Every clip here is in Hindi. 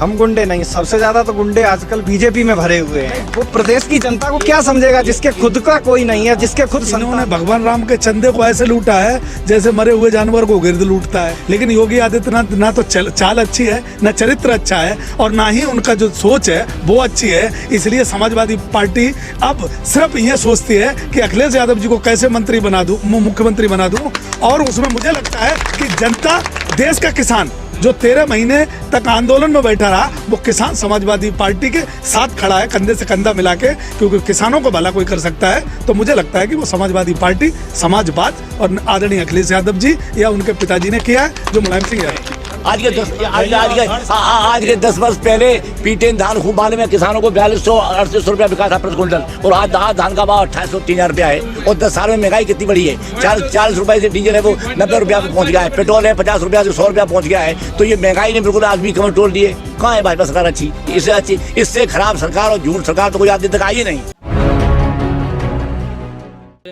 हम गुंडे नहीं, सबसे ज्यादा तो गुंडे आजकल बीजेपी में भरे हुए हैं। वो प्रदेश की जनता को क्या समझेगा जिसके खुद का कोई नहीं है, जिसके खुद इन्होंने भगवान राम के चंदे को ऐसे लूटा है जैसे मरे हुए जानवर को गिरद लूटता है। लेकिन योगी आदित्यनाथ ना तो चाल अच्छी है, ना चरित्र अच्छा है, और ना ही उनका जो सोच है वो अच्छी है। इसलिए समाजवादी पार्टी अब सिर्फ ये सोचती है कि अखिलेश यादव जी को कैसे मंत्री बना दूं, मुख्यमंत्री बना दूं। और उसमें मुझे लगता है कि जनता, देश का किसान जो 13 महीने तक आंदोलन में बैठा रहा, वो किसान समाजवादी पार्टी के साथ खड़ा है, कंधे से कंधा मिला के, क्योंकि किसानों को भला कोई कर सकता है। तो मुझे लगता है कि वो समाजवादी पार्टी समाजवाद और आदरणीय अखिलेश यादव जी या उनके पिताजी ने किया है, जो मुलायम सिंह यादव। आज के 10 वर्ष पहले पीटे धान खूब माले में किसानों को 4200-3800 रुपया बिका था प्रति क्विंटल, और आज धान का भाव 2800-3000 रुपया है। और 10 साल में महंगाई कितनी बढ़ी है। 40 रुपए से डीजल है वो 90 रुपया पे पहुंच गया है, पेट्रोल है 50 रुपया से 100 रुपया पहुंच गया है। तो ये महंगाई ने बिल्कुल आदमी कमर तोड़ दिए। कहाँ है भाजपा सरकार अच्छी? इससे खराब सरकार और झूठ सरकार तो कोई आज तक आई नहीं।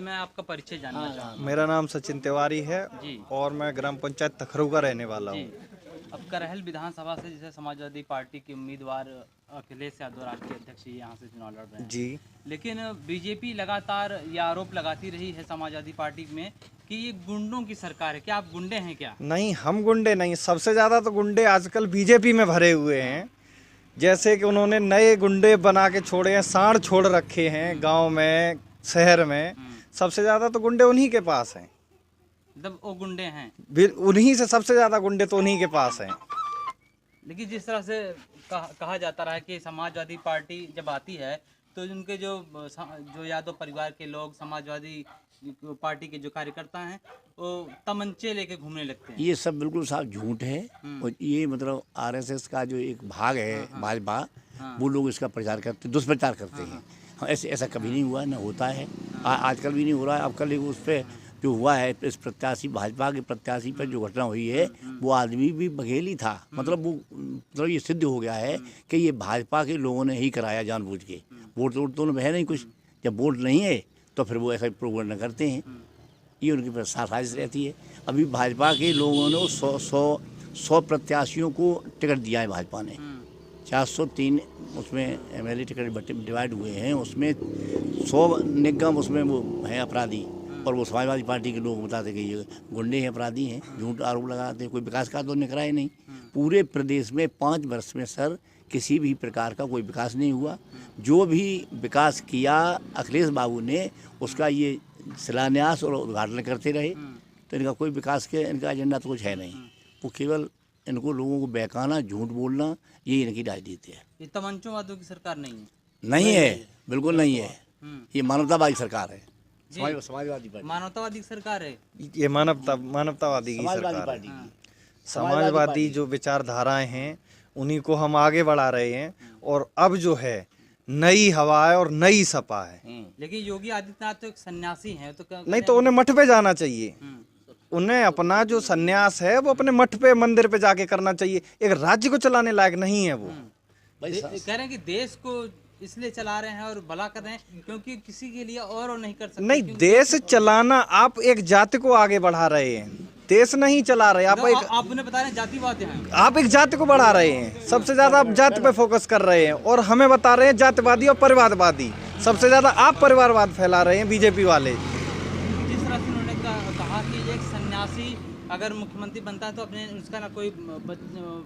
मैं आपका परिचय जानना चाहूँगा। मेरा नाम सचिन तिवारी है जी। और मैं ग्राम पंचायत तखरू का रहने वाला हूँ। अब करहल विधानसभा से जैसे समाजवादी पार्टी के उम्मीदवार अखिलेश यादव राष्ट्रीय अध्यक्ष यहाँ से चुनाव लड़ रहे हैं जी। लेकिन बीजेपी लगातार ये आरोप लगाती रही है समाजवादी पार्टी में कि ये गुंडों की सरकार है। क्या आप गुंडे हैं क्या? नहीं, हम गुंडे नहीं, सबसे ज्यादा तो गुंडे आजकल बीजेपी में भरे हुए हैं। जैसे कि उन्होंने नए गुंडे बना के छोड़े हैं, सांड छोड़ रखे हैं गाँव में, शहर में। सबसे ज्यादा तो गुंडे उन्हीं के पास हैं, मतलब वो गुंडे हैं, उन्हीं से सबसे ज्यादा गुंडे तो उन्हीं के पास हैं। लेकिन जिस तरह से कहा जाता रहा है कि समाजवादी पार्टी जब आती है तो उनके जो यादव परिवार के लोग, समाजवादी पार्टी के जो कार्यकर्ता हैं, वो तमंचे लेके घूमने लगते हैं। ये सब बिल्कुल साफ झूठ है। और ये मतलब आरएसएस का जो एक भाग है भाजपा, वो लोग इसका प्रचार करते, दुष्प्रचार करते हैं। ऐसा कभी नहीं हुआ, ना होता है, आजकल भी नहीं हो रहा है। अब कल उस पर जो हुआ है, इस प्रत्याशी, भाजपा के प्रत्याशी पर जो घटना हुई है, वो आदमी भी बघेली था। मतलब ये सिद्ध हो गया है कि ये भाजपा के लोगों ने ही कराया जानबूझ के। वोट तो उन्हें है नहीं कुछ। जब वोट नहीं है तो फिर वो ऐसा प्रोग्राम करते हैं। ये उनकी साजिश रहती है। अभी भाजपा के लोगों ने 100 प्रत्याशियों को टिकट दिया है भाजपा ने। 403 उसमें MLA टिकट डिवाइड हुए हैं, उसमें 100 निगम उसमें वो हैं अपराधी, और वो समाजवादी पार्टी के लोग बताते कि ये गुंडे हैं, अपराधी हैं, झूठ आरोप लगाते हैं। कोई विकास कार्य तो उन्होंने कराया नहीं। पूरे प्रदेश में 5 वर्ष में सर किसी भी प्रकार का कोई विकास नहीं हुआ। जो भी विकास किया अखिलेश बाबू ने, उसका ये शिलान्यास और उद्घाटन करते रहे। तो इनका कोई विकास के इनका एजेंडा तो कुछ है नहीं। वो केवल इनको लोगों को बहकाना, झूठ बोलना, ये इनकी राजनीति है। ये तमंचोवादियों की सरकार नहीं है। नहीं है, बिल्कुल नहीं है। ये मानवतावादी सरकार है, समाजवादी पार्टी। मानवतावादी सरकार है ये मानवतावादी की सरकार है। समाजवादी जो विचारधाराएं हैं उन्हीं को हम आगे बढ़ा रहे हैं। और अब जो है नई हवा है और नई सपा है। लेकिन योगी आदित्यनाथ तो एक सन्यासी हैं, तो नहीं तो उन्हें मठ पे जाना चाहिए। उन्हें अपना जो सन्यास है वो अपने मठ पे, मंदिर पे जाके करना चाहिए। एक राज्य को चलाने लायक नहीं है वो। कह रहे हैं कि देश को इसलिए चला रहे हैं और भला कर रहे हैं क्योंकि किसी के लिए और नहीं कर सकते। नहीं, देश चलाना, आप एक जाति को आगे बढ़ा रहे हैं, देश नहीं चला रहे। आप उन्हें बता रहे हैं जातिवाद हैं। आप एक जाति को बढ़ा रहे हैं। सबसे ज्यादा आप जाति पे फोकस कर रहे हैं और हमें बता रहे हैं जातिवादी और परिवारवादी। सबसे ज्यादा आप परिवारवाद फैला रहे हैं बीजेपी वाले। जिस तरह से उन्होंने कहा कि एक सन्यासी अगर मुख्यमंत्री बनता है तो अपने उसका ना कोई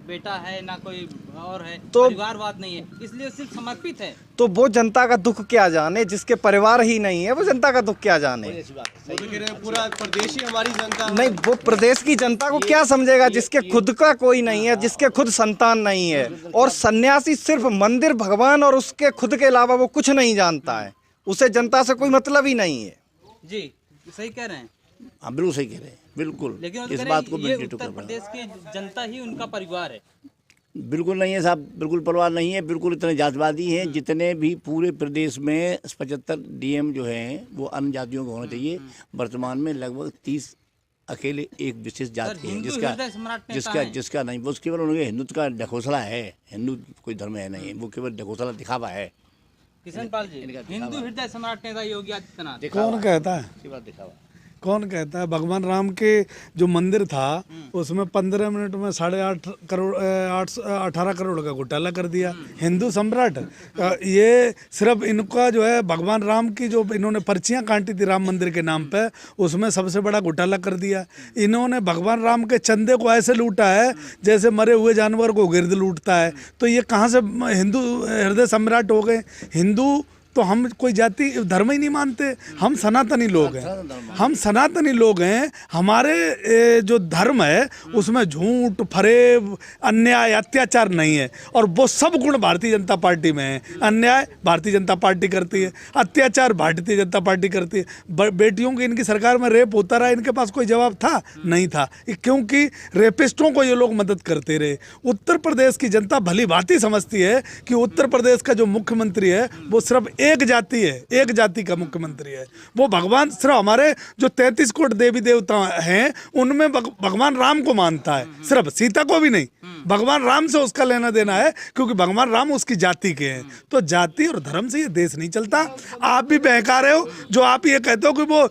बेटा है ना कोई और है, तो परिवारवाद नहीं है, इसलिए सिर्फ समर्पित है। तो वो जनता का दुख क्या जाने, जिसके परिवार ही नहीं है वो जनता का दुख क्या जाने। पूरा प्रदेश ही हमारी जनता नहीं, वो प्रदेश की जनता को क्या समझेगा जिसके खुद का कोई नहीं है, जिसके खुद संतान नहीं है। और सन्यासी सिर्फ मंदिर, भगवान और उसके खुद के अलावा वो कुछ नहीं जानता है। उसे जनता से कोई मतलब ही नहीं है। जी सही कह रहे हैं। हाँ बिल्कुल सही कह रहे हैं, बिल्कुल। लेकिन इस बात को ये उत्तर प्रदेश की जनता ही उनका परिवार है। बिल्कुल नहीं है साहब, बिल्कुल परिवार नहीं है। बिल्कुल इतने जातिवादी हैं जितने भी पूरे प्रदेश में 75 DM जो हैं वो अन्य जातियों के होना चाहिए। वर्तमान में लगभग 30 अकेले एक विशेष जाति है जिसका नहीं, वो केवल उनके हिंदुत्व का ढकोसला है। हिंदू कोई धर्म है नहीं, वो केवल ढकोसला दिखावा है। किशन पाल जी, हिंदू हृदय सम्राट नेता योगी आदित्यनाथ कौन कहता है? दिखावा कौन कहता है? भगवान राम के जो मंदिर था उसमें 15 मिनट में 8.5 करोड़ 18 करोड़ का घोटाला कर दिया। हिंदू सम्राट ये सिर्फ इनका जो है भगवान राम की जो इन्होंने पर्चियां काटी थी राम मंदिर के नाम पे, उसमें सबसे बड़ा घोटाला कर दिया। इन्होंने भगवान राम के चंदे को ऐसे लूटा है जैसे मरे हुए जानवर को गिरद लूटता है। तो ये कहाँ से हिंदू हृदय सम्राट हो गए? हिंदू तो हम कोई जाति धर्म ही नहीं मानते, हम सनातनी लोग हैं। हम सनातनी लोग हैं। हमारे जो धर्म है उसमें झूठ, फरेब, अन्याय, अत्याचार नहीं है। और वो सब गुण भारतीय जनता पार्टी में है। अन्याय भारतीय जनता पार्टी करती है, अत्याचार भारतीय जनता पार्टी करती है। बेटियों की इनकी सरकार में रेप होता रहा, इनके पास कोई जवाब था? नहीं था, क्योंकि रेपिस्टों को ये लोग मदद करते रहे। उत्तर प्रदेश की जनता भली भांति समझती है कि उत्तर प्रदेश का जो मुख्यमंत्री है वो सिर्फ एक जाति है, एक जाति का मुख्यमंत्री है। वो भगवान सिर्फ हमारे जो 33 करोड़ देवी देवता हैं उनमें भगवान राम को मानता है, सिर्फ सीता को भी नहीं। भगवान राम से उसका लेना देना है क्योंकि भगवान राम उसकी जाति के हैं। तो जाति और धर्म से ये देश नहीं चलता। आप भी बहका रहे हो जो आप ये कहते हो कि वो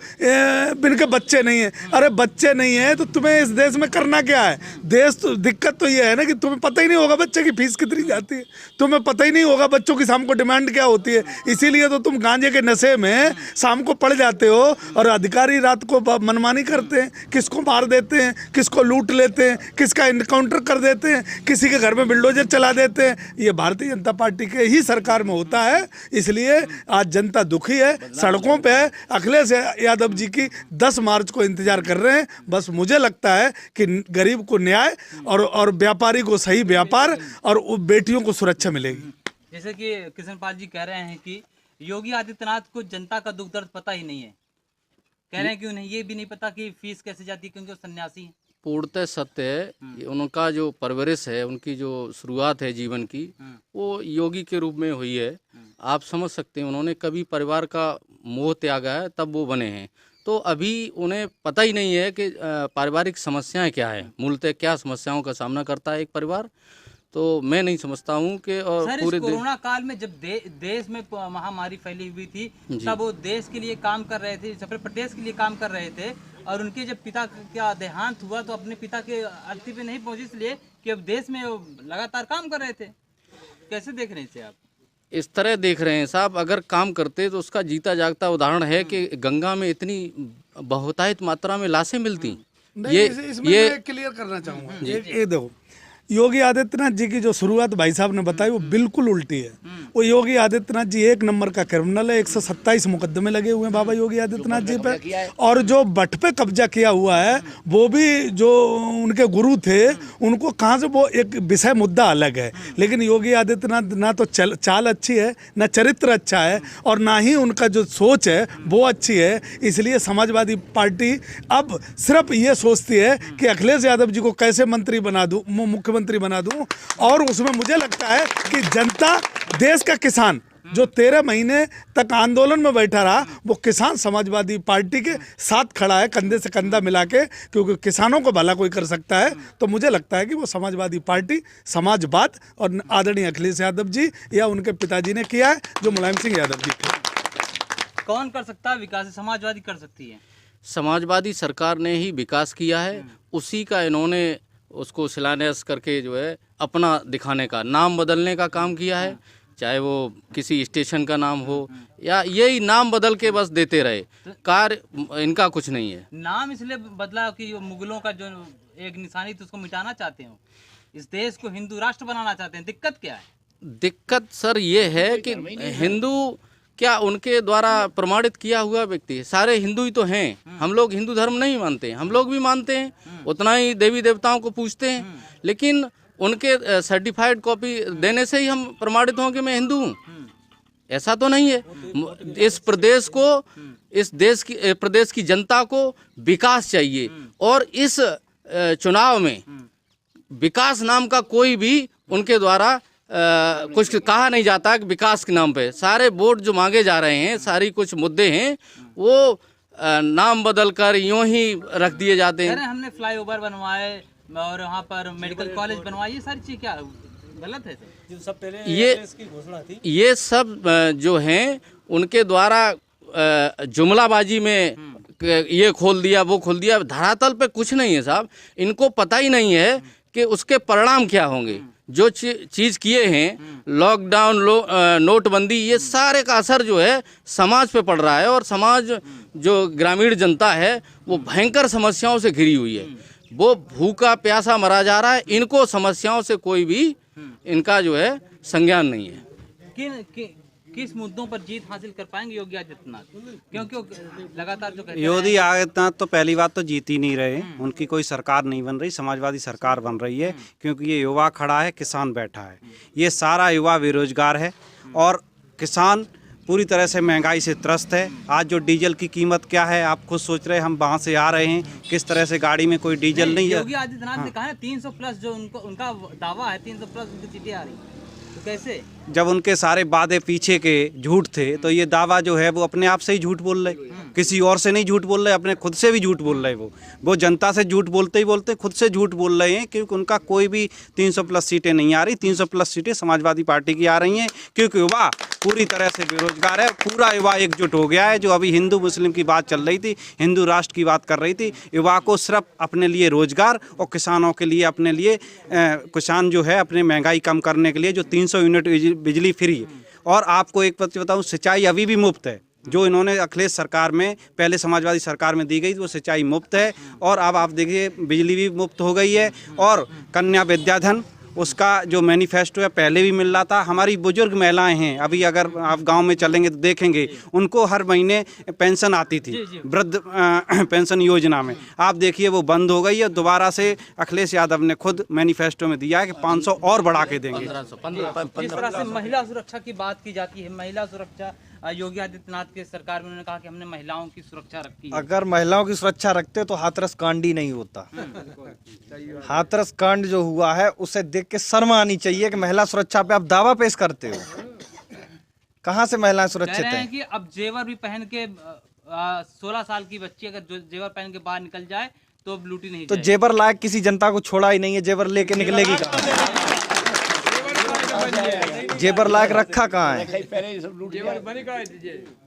इनके बच्चे नहीं है। अरे बच्चे नहीं है तो तुम्हें इस देश में करना क्या है? देश तो दिक्कत तो ये है ना कि तुम्हें पता ही नहीं होगा बच्चे की फीस कितनी जाती है, तुम्हें पता ही नहीं होगा बच्चों की शाम को डिमांड क्या होती है। इसीलिए तो तुम गांजे के नशे में शाम को पड़ जाते हो और अधिकारी रात को मनमानी करते हैं, किसको मार देते हैं, किसको लूट लेते हैं, किसका इनकाउंटर कर देते हैं, किसी के घर में बिल्डोजर चला देते हैं। ये भारतीय जनता पार्टी के ही सरकार में होता है। इसलिए आज जनता दुखी है, सड़कों पे है। अखिलेश यादव जी की 10 मार्च को इंतजार कर रहे हैं। बस मुझे लगता है कि गरीब को न्याय और व्यापारी को सही व्यापार और बेटियों को सुरक्षा मिलेगी। जैसे कि कृष्णपाल जी कह रहे हैं कि योगी आदित्यनाथ को जनता का दुख दर्द पता ही नहीं है। कह रहे हैं कि उन्हें ये भी नहीं पता कि फीस कैसे जाती है क्योंकि वो सन्यासी हैं। पूर्णतः सत्य है। उनका जो परवरिश है, उनकी जो शुरुआत है जीवन की, वो योगी के रूप में हुई है। आप समझ सकते हैं उन्होंने कभी परिवार का मोह त्यागा है तब वो बने हैं। तो अभी उन्हें पता ही नहीं है कि पारिवारिक समस्याएं क्या है, मूलतः क्या समस्याओं का सामना करता है एक परिवार। तो मैं नहीं समझता हूँ कि और सर, पूरे इस कोरोना काल में जब देश में महामारी फैली हुई थी तब वो देश के लिए काम कर रहे थे, अपने प्रदेश के लिए काम कर रहे थे। और उनके जब पिता का देहांत हुआ तो अपने पिता के अर्थी पे नहीं पहुंचे इसलिए कि अब देश में वो लगातार काम कर रहे थे। कैसे देख रहे हैं इसे आप? इस तरह देख रहे हैं साहब, अगर काम करते तो उसका जीता जागता उदाहरण है कि गंगा में इतनी बहुतायत मात्रा में लाशें मिलती। ये क्लियर करना चाहूँगा। ये देखो, योगी आदित्यनाथ जी की जो शुरुआत भाई साहब ने बताई वो बिल्कुल उल्टी है। वो योगी आदित्यनाथ जी एक नंबर का क्रिमिनल है। 127 मुकदमे लगे हुए हैं बाबा योगी आदित्यनाथ जी पे। और जो भट्ट पे कब्जा किया हुआ है वो भी जो उनके गुरु थे उनको कहाँ से, वो एक विषय मुद्दा अलग है। लेकिन योगी आदित्यनाथ ना तो चाल अच्छी है, ना चरित्र अच्छा है, और ना ही उनका जो सोच है वो अच्छी है। इसलिए समाजवादी पार्टी अब सिर्फ ये सोचती है कि अखिलेश यादव जी को कैसे मंत्री बना दूं, मुख्यमंत्री बना दूं। और उसमें मुझे लगता है कि जनता, देश का किसान जो 13 महीने तक आंदोलन में बैठा रहा, वो किसान समाजवादी पार्टी के साथ खड़ा है, कंधे से कंधा मिला के, क्योंकि किसानों को भला कोई कर सकता है। तो मुझे लगता है कि वो समाजवादी पार्टी, समाजवाद और आदरणीय अखिलेश यादव जी या उनके पिताजी ने किया है, जो मुलायम सिंह यादव जी थे। कौन कर सकता है विकास? समाजवादी कर सकती है। समाजवादी सरकार ने ही विकास किया है, उसी का इन्होंने उसको शिलान्यास करके जो है अपना दिखाने का, नाम बदलने का काम किया है। चाहे वो किसी स्टेशन का नाम हो या यही नाम बदल के बस देते रहे, कार्य इनका कुछ नहीं है। नाम इसलिए बदला कि मुगलों का जो एक निशानी थी उसको मिटाना चाहते हो, इस देश को हिंदू राष्ट्र बनाना चाहते हैं। दिक्कत क्या है? दिक्कत सर ये है कि हिंदू क्या उनके द्वारा प्रमाणित किया हुआ व्यक्ति है? सारे हिंदू ही तो हैं। हम लोग हिंदू धर्म नहीं मानते, हम लोग भी मानते हैं, उतना ही देवी देवताओं को पूजते हैं, लेकिन उनके सर्टिफाइड कॉपी देने से ही हम प्रमाणित हों कि मैं हिंदू हूँ? ऐसा तो नहीं है। इस प्रदेश को, इस प्रदेश की जनता को विकास चाहिए, और इस चुनाव में विकास नाम का कोई भी उनके द्वारा कुछ कहा नहीं जाता कि विकास के नाम पे सारे वोट जो मांगे जा रहे हैं, सारी कुछ मुद्दे हैं वो नाम बदल कर यूं ही रख दिए जाते हैं। हमने फ्लाईओवर बनवाए और वहाँ पर मेडिकल कॉलेज बनवाए, ये सारी चीज क्या गलत है? जो सब पहले इसकी घोषणा थी, ये सब जो हैं उनके द्वारा जुमलाबाजी में ये खोल दिया वो खोल दिया, धरातल पे कुछ नहीं है साहब। इनको पता ही नहीं है कि उसके परिणाम क्या होंगे। जो चीज़ किए हैं, लॉकडाउन, नोटबंदी, ये सारे का असर जो है समाज पे पड़ रहा है, और समाज जो ग्रामीण जनता है वो भयंकर समस्याओं से घिरी हुई है। वो भूखा प्यासा मरा जा रहा है। इनको समस्याओं से कोई भी इनका जो है संज्ञान नहीं है। किस मुद्दों पर जीत हासिल कर पाएंगे योगी आदित्यनाथ? क्योंकि लगातार जो कहते योगी आदित्यनाथ तो पहली बात तो जीत ही नहीं रहे, उनकी कोई सरकार नहीं बन रही, समाजवादी सरकार बन रही है, क्योंकि ये युवा खड़ा है, किसान बैठा है। ये सारा युवा बेरोजगार है और किसान पूरी तरह से महंगाई से त्रस्त है। आज जो डीजल की कीमत क्या है आप खुद सोच रहे हैं, हम वहाँ से आ रहे हैं, किस तरह से गाड़ी में कोई डीजल नहीं है। योगी आदित्यनाथ ने कहा है 300 प्लस, जो उनका दावा है 300 प्लस उनकी सीटें आ रही, तो कैसे? जब उनके सारे वादे पीछे के झूठ थे, तो ये दावा जो है वो अपने आप से ही झूठ बोल रहे, किसी और से नहीं झूठ बोल रहे, अपने खुद से भी झूठ बोल रहे। वो जनता से झूठ बोलते ही बोलते खुद से झूठ बोल रहे हैं, क्योंकि उनका कोई भी 300 प्लस सीटें नहीं आ रही। 300 प्लस सीटें समाजवादी पार्टी की आ रही हैं, क्योंकि युवा पूरी तरह से बेरोजगार है। पूरा युवा एकजुट हो गया है। जो अभी हिंदू मुस्लिम की बात चल रही थी, हिंदू राष्ट्र की बात कर रही थी, युवा को सिर्फ अपने लिए रोजगार और किसानों के लिए अपने लिए किसान जो है अपने महंगाई कम करने के लिए जो 300 यूनिट बिजली फ्री है। और आपको एक बात बताऊं, सिंचाई अभी भी मुफ्त है। जो इन्होंने अखिलेश सरकार में, पहले समाजवादी सरकार में दी गई थी, वो सिंचाई मुफ्त है। और अब आप देखिए बिजली भी मुफ्त हो गई है। और कन्या विद्याधन, उसका जो मैनिफेस्टो है पहले भी मिल रहा था। हमारी बुजुर्ग महिलाएं हैं, अभी अगर आप गांव में चलेंगे तो देखेंगे उनको हर महीने पेंशन आती थी वृद्ध पेंशन योजना में। आप देखिए वो बंद हो गई है। दोबारा से अखिलेश यादव ने खुद मैनिफेस्टो में दिया है कि 500 और बढ़ा के देंगे। जिस तरह से महिला सुरक्षा की बात की जाती है, महिला सुरक्षा योगी आदित्यनाथ की सरकार में उन्होंने कहा कि हमने महिलाओं की सुरक्षा रखी है। अगर महिलाओं की सुरक्षा रखते तो हाथरस कांड ही नहीं होता। हाथरस कांड जो हुआ है उसे देख के शर्म आनी चाहिए कि महिला सुरक्षा पे आप दावा पेश करते हो। कहाँ से महिलाएं सुरक्षित हैं? कि अब जेवर भी पहन के 16 साल की बच्ची अगर जेवर पहन के बाहर निकल जाए तो अब लूटी नहीं तो जेवर लायक किसी जनता को छोड़ा ही नहीं है। जेवर लेके निकलेगी कहाँ? जेवर लायक रखा कहाँ है?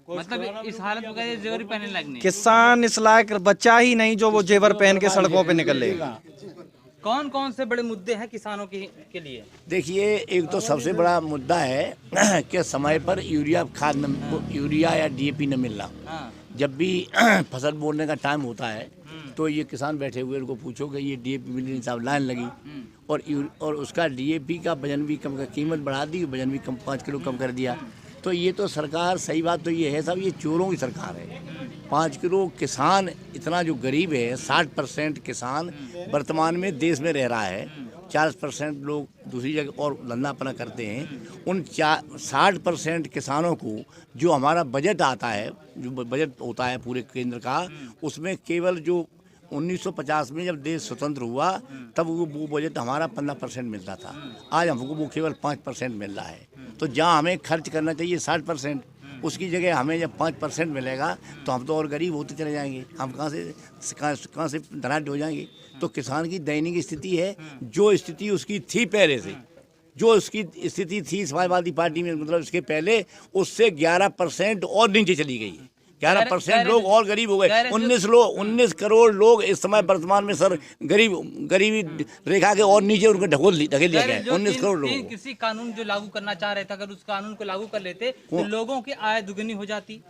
मतलब इस हालत में कहते जेवर ही पहनने लगने। किसान इस लायक बचा ही नहीं जो वो जेवर पहन के सड़कों पे निकले। कौन कौन से बड़े मुद्दे हैं किसानों के लिए? देखिए, एक तो सबसे बड़ा मुद्दा है कि समय पर यूरिया यूरिया या डीएपी न मिलना। जब भी फसल बोने का टाइम होता है तो ये किसान बैठे हुए, उनको पूछो कि ये डीएपी मिलने साहब लाइन लगी, और उसका डीएपी का वजन भी कम कर, कीमत बढ़ा दी, वजन भी कम 5 किलो कम कर दिया। तो ये तो सरकार, सही बात तो ये है साहब, ये चोरों की सरकार है। 5 किलो किसान इतना जो गरीब है, 60% किसान वर्तमान में देश में रह रहा है, 40% लोग दूसरी जगह और धंधा अपना करते हैं। उन 60% किसानों को जो हमारा बजट आता है, जो बजट होता है पूरे केंद्र का, उसमें केवल जो 1950 में जब देश स्वतंत्र हुआ तब वो बजट हमारा 15% मिलता था। आज हमको वो केवल 5% मिल रहा है। तो जहाँ हमें खर्च करना चाहिए 60%, उसकी जगह हमें जब 5% मिलेगा तो हम तो और गरीब होते चले जाएंगे। हम कहाँ से धनाढ्य हो जाएंगे। तो किसान की दयनीय स्थिति है। जो स्थिति उसकी थी पहले से, जो उसकी स्थिति थी समाजवादी पार्टी में, मतलब इसके पहले, उससे 11% और नीचे चली गई। 11% लोग और गरीब हो गए। 19 करोड़ लोग इस समय वर्तमान में सर गरीबी रेखा के और नीचे उनको ढकेल दिया गया है। 19 करोड़ लोग। किसी कानून जो लागू करना चाह रहे थे, अगर उस कानून को लागू कर लेते तो लोगों की आय दुगनी हो जाती।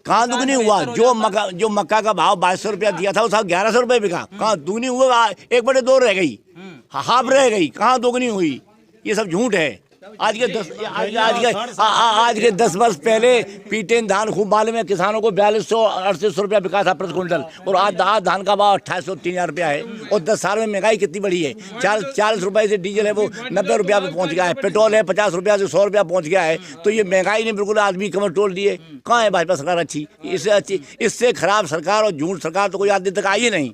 कहाँ दुगनी हुआ? जो मक्का का भाव 2200 रुपया दिया था, वो साहब 1100 रुपये बिका। कहाँ दुगनी हुआ? 1/2 रह गई, हाफ रह गई। कहाँ दुगनी हुई? ये सब झूठ है। आज के 10 वर्ष पहले पीटेन धान खूब मालूम है किसानों को 4200-3800 रुपया बिका था प्रति क्विंटल, और आज धान का भाव 2800-3000 रुपया है। और 10 साल में महंगाई कितनी बढ़ी है। 40 रुपये से डीजल है वो 90 रुपया पे पहुंच गया है। पेट्रोल है 50 रुपया से 100 रुपया पहुंच गया है। तो ये महंगाई ने बिल्कुल आदमी कमर तोड़ दिए। कहाँ है भाजपा सरकार अच्छी? इससे खराब सरकार और झूठ सरकार तो कोई आज दिन तक आई ही नहीं।